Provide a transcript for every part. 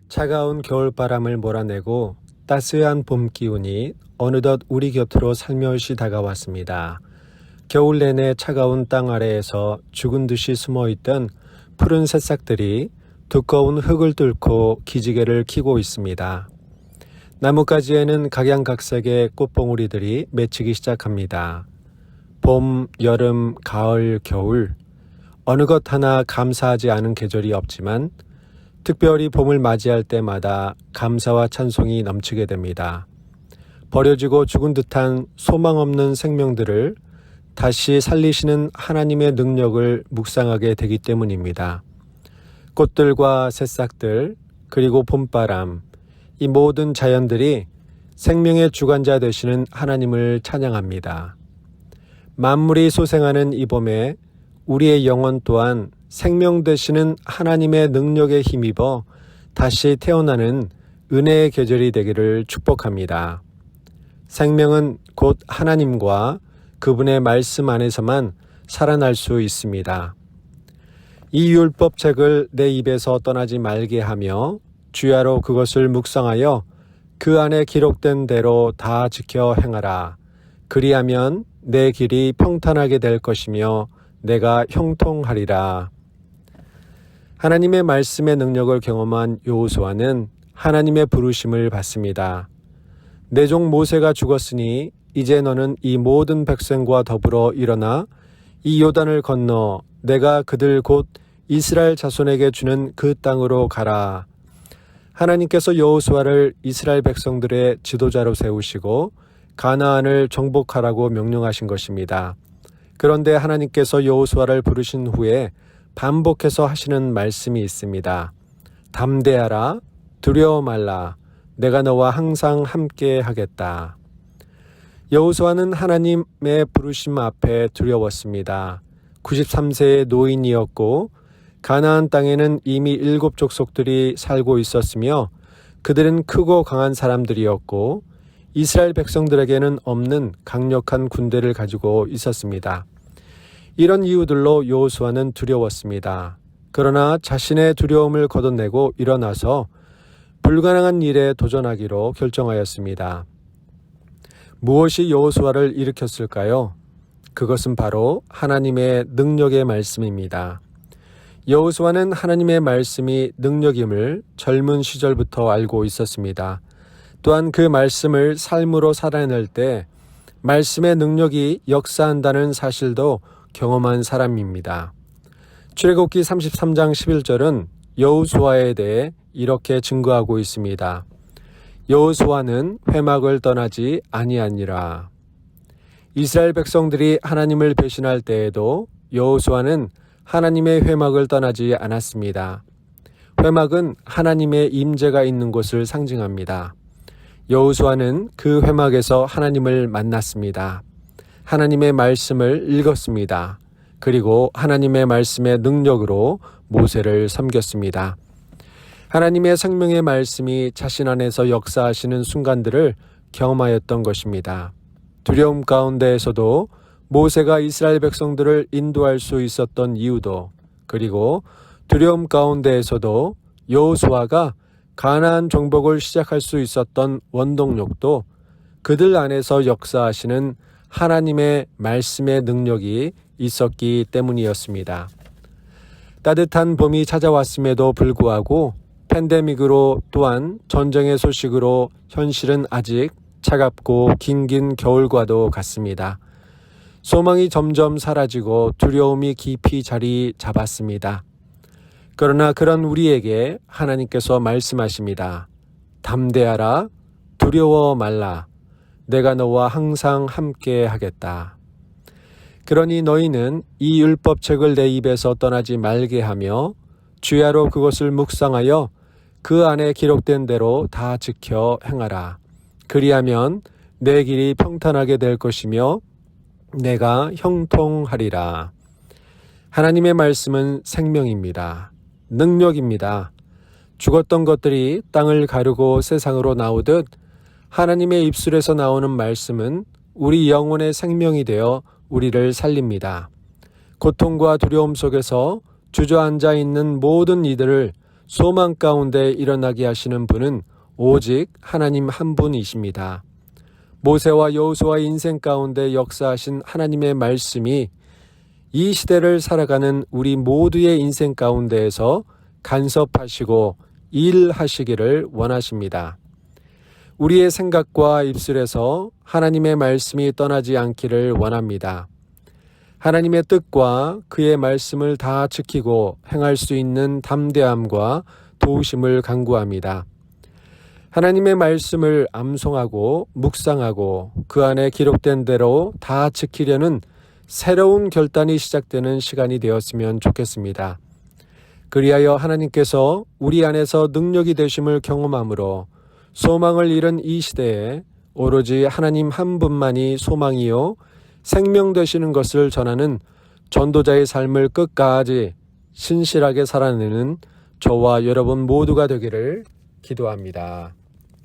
차가운 겨울바람을 몰아내고 따스한 봄 기운이 어느덧 우리 곁으로 살며시 다가왔습니다. 겨울 내내 차가운 땅 아래에서 죽은 듯이 숨어있던 푸른 새싹들이 두꺼운 흙을 뚫고 기지개를 켜고 있습니다. 나뭇가지에는 각양각색의 꽃봉오리들이 맺히기 시작합니다. 봄, 여름, 가을, 겨울 어느 것 하나 감사하지 않은 계절이 없지만 특별히 봄을 맞이할 때마다 감사와 찬송이 넘치게 됩니다. 버려지고 죽은 듯한 소망 없는 생명들을 다시 살리시는 하나님의 능력을 묵상하게 되기 때문입니다. 꽃들과 새싹들 그리고 봄바람 이 모든 자연들이 생명의 주관자 되시는 하나님을 찬양합니다. 만물이 소생하는 이 봄에 우리의 영혼 또한 생명 되시는 하나님의 능력에 힘입어 다시 태어나는 은혜의 계절이 되기를 축복합니다. 생명은 곧 하나님과 그분의 말씀 안에서만 살아날 수 있습니다. 이 율법책을 내 입에서 떠나지 말게 하며 주야로 그것을 묵상하여 그 안에 기록된 대로 다 지켜 행하라. 그리하면 내 길이 평탄하게 될 것이며 내가 형통하리라. 하나님의 말씀의 능력을 경험한 여호수아는 하나님의 부르심을 받습니다. 내 종 모세가 죽었으니 이제 너는 이 모든 백성과 더불어 일어나 이 요단을 건너 내가 그들 곧 이스라엘 자손에게 주는 그 땅으로 가라. 하나님께서 여호수아를 이스라엘 백성들의 지도자로 세우시고 가나안을 정복하라고 명령하신 것입니다. 그런데 하나님께서 여호수아를 부르신 후에 반복해서 하시는 말씀이 있습니다. 담대하라, 두려워 말라, 내가 너와 항상 함께 하겠다. 여호수아는 하나님의 부르심 앞에 두려웠습니다. 93세의 노인이었고 가나안 땅에는 이미 7 족속들이 살고 있었으며 그들은 크고 강한 사람들이었고 이스라엘 백성들에게는 없는 강력한 군대를 가지고 있었습니다. 이런 이유들로 여호수아는 두려웠습니다. 그러나 자신의 두려움을 걷어내고 일어나서 불가능한 일에 도전하기로 결정하였습니다. 무엇이 여호수아를 일으켰을까요? 그것은 바로 하나님의 능력의 말씀입니다. 여호수아는 하나님의 말씀이 능력임을 젊은 시절부터 알고 있었습니다. 또한 그 말씀을 삶으로 살아낼 때 말씀의 능력이 역사한다는 사실도 경험한 사람입니다. 출애굽기 33장 11절은 여호수아에 대해 이렇게 증거하고 있습니다. 여호수아는 회막을 떠나지 아니하니라. 이스라엘 백성들이 하나님을 배신할 때에도 여호수아는 하나님의 회막을 떠나지 않았습니다. 회막은 하나님의 임재가 있는 곳을 상징합니다. 여호수아는 그 회막에서 하나님을 만났습니다. 하나님의 말씀을 읽었습니다. 그리고 하나님의 말씀의 능력으로 모세를 섬겼습니다. 하나님의 생명의 말씀이 자신 안에서 역사하시는 순간들을 경험하였던 것입니다. 두려움 가운데에서도 모세가 이스라엘 백성들을 인도할 수 있었던 이유도, 그리고 두려움 가운데에서도 여호수아가 가나안 정복을 시작할 수 있었던 원동력도 그들 안에서 역사하시는 하나님의 말씀의 능력이 있었기 때문이었습니다. 따뜻한 봄이 찾아왔음에도 불구하고 팬데믹으로 또한 전쟁의 소식으로 현실은 아직 차갑고 긴긴 겨울과도 같습니다. 소망이 점점 사라지고 두려움이 깊이 자리 잡았습니다. 그러나 그런 우리에게 하나님께서 말씀하십니다. 담대하라, 두려워 말라, 내가 너와 항상 함께 하겠다. 그러니 너희는 이 율법책을 내 입에서 떠나지 말게 하며 주야로 그것을 묵상하여 그 안에 기록된 대로 다 지켜 행하라. 그리하면 내 길이 평탄하게 될 것이며 내가 형통하리라. 하나님의 말씀은 생명입니다. 능력입니다. 죽었던 것들이 땅을 가르고 세상으로 나오듯 하나님의 입술에서 나오는 말씀은 우리 영혼의 생명이 되어 우리를 살립니다. 고통과 두려움 속에서 주저앉아 있는 모든 이들을 소망 가운데 일어나게 하시는 분은 오직 하나님 한 분이십니다. 모세와 여호수아의 인생 가운데 역사하신 하나님의 말씀이 이 시대를 살아가는 우리 모두의 인생 가운데에서 간섭하시고 일하시기를 원하십니다. 우리의 생각과 입술에서 하나님의 말씀이 떠나지 않기를 원합니다. 하나님의 뜻과 그의 말씀을 다 지키고 행할 수 있는 담대함과 도우심을 간구합니다. 하나님의 말씀을 암송하고 묵상하고 그 안에 기록된 대로 다 지키려는 새로운 결단이 시작되는 시간이 되었으면 좋겠습니다. 그리하여 하나님께서 우리 안에서 능력이 되심을 경험함으로 소망을 잃은 이 시대에 오로지 하나님 한 분만이 소망이요 생명 되시는 것을 전하는 전도자의 삶을 끝까지 신실하게 살아내는 저와 여러분 모두가 되기를 기도합니다.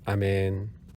아멘.